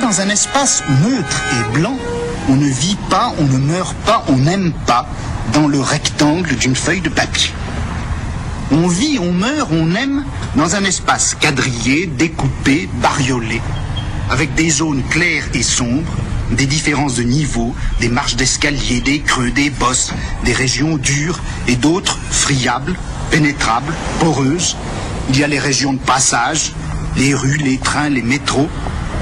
dans un espace neutre et blanc, on ne vit pas, on ne meurt pas, on n'aime pas dans le rectangle d'une feuille de papier. On vit, on meurt, on aime dans un espace quadrillé, découpé, bariolé, avec des zones claires et sombres, des différences de niveau, des marches d'escalier, des creux, des bosses, des régions dures et d'autres friables, pénétrables, poreuses. Il y a les régions de passage, les rues, les trains, les métros.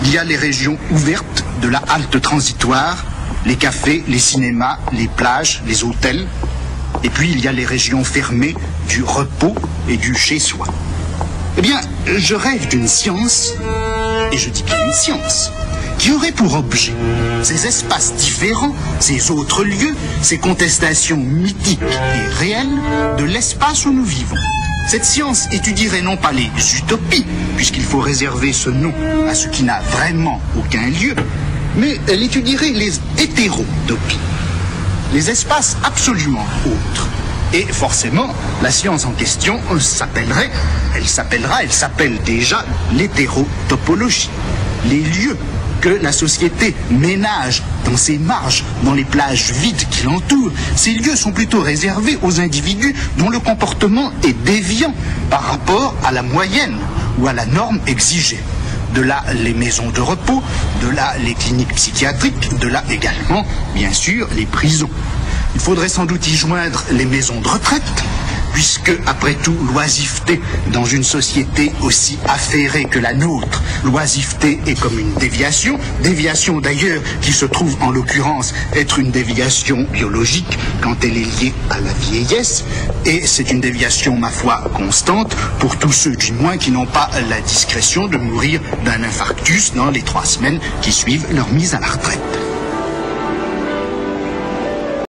Il y a les régions ouvertes de la halte transitoire, les cafés, les cinémas, les plages, les hôtels. Et puis il y a les régions fermées du repos et du chez-soi. Eh bien, je rêve d'une science, et je dis bien une science, qui aurait pour objet ces espaces différents, ces autres lieux, ces contestations mythiques et réelles de l'espace où nous vivons. Cette science étudierait non pas les utopies, puisqu'il faut réserver ce nom à ce qui n'a vraiment aucun lieu, mais elle étudierait les hétérotopies, les espaces absolument autres. Et forcément, la science en question s'appelle déjà l'hétérotopologie. Les lieux que la société ménage dans ses marges, dans les plages vides qui l'entourent, ces lieux sont plutôt réservés aux individus dont le comportement est déviant par rapport à la moyenne ou à la norme exigée. De là les maisons de repos, de là les cliniques psychiatriques, de là également, bien sûr, les prisons. Il faudrait sans doute y joindre les maisons de retraite, puisque, après tout, l'oisiveté dans une société aussi affairée que la nôtre, l'oisiveté est comme une déviation d'ailleurs qui se trouve en l'occurrence être une déviation biologique quand elle est liée à la vieillesse, et c'est une déviation, ma foi, constante pour tous ceux du moins qui n'ont pas la discrétion de mourir d'un infarctus dans les 3 semaines qui suivent leur mise à la retraite.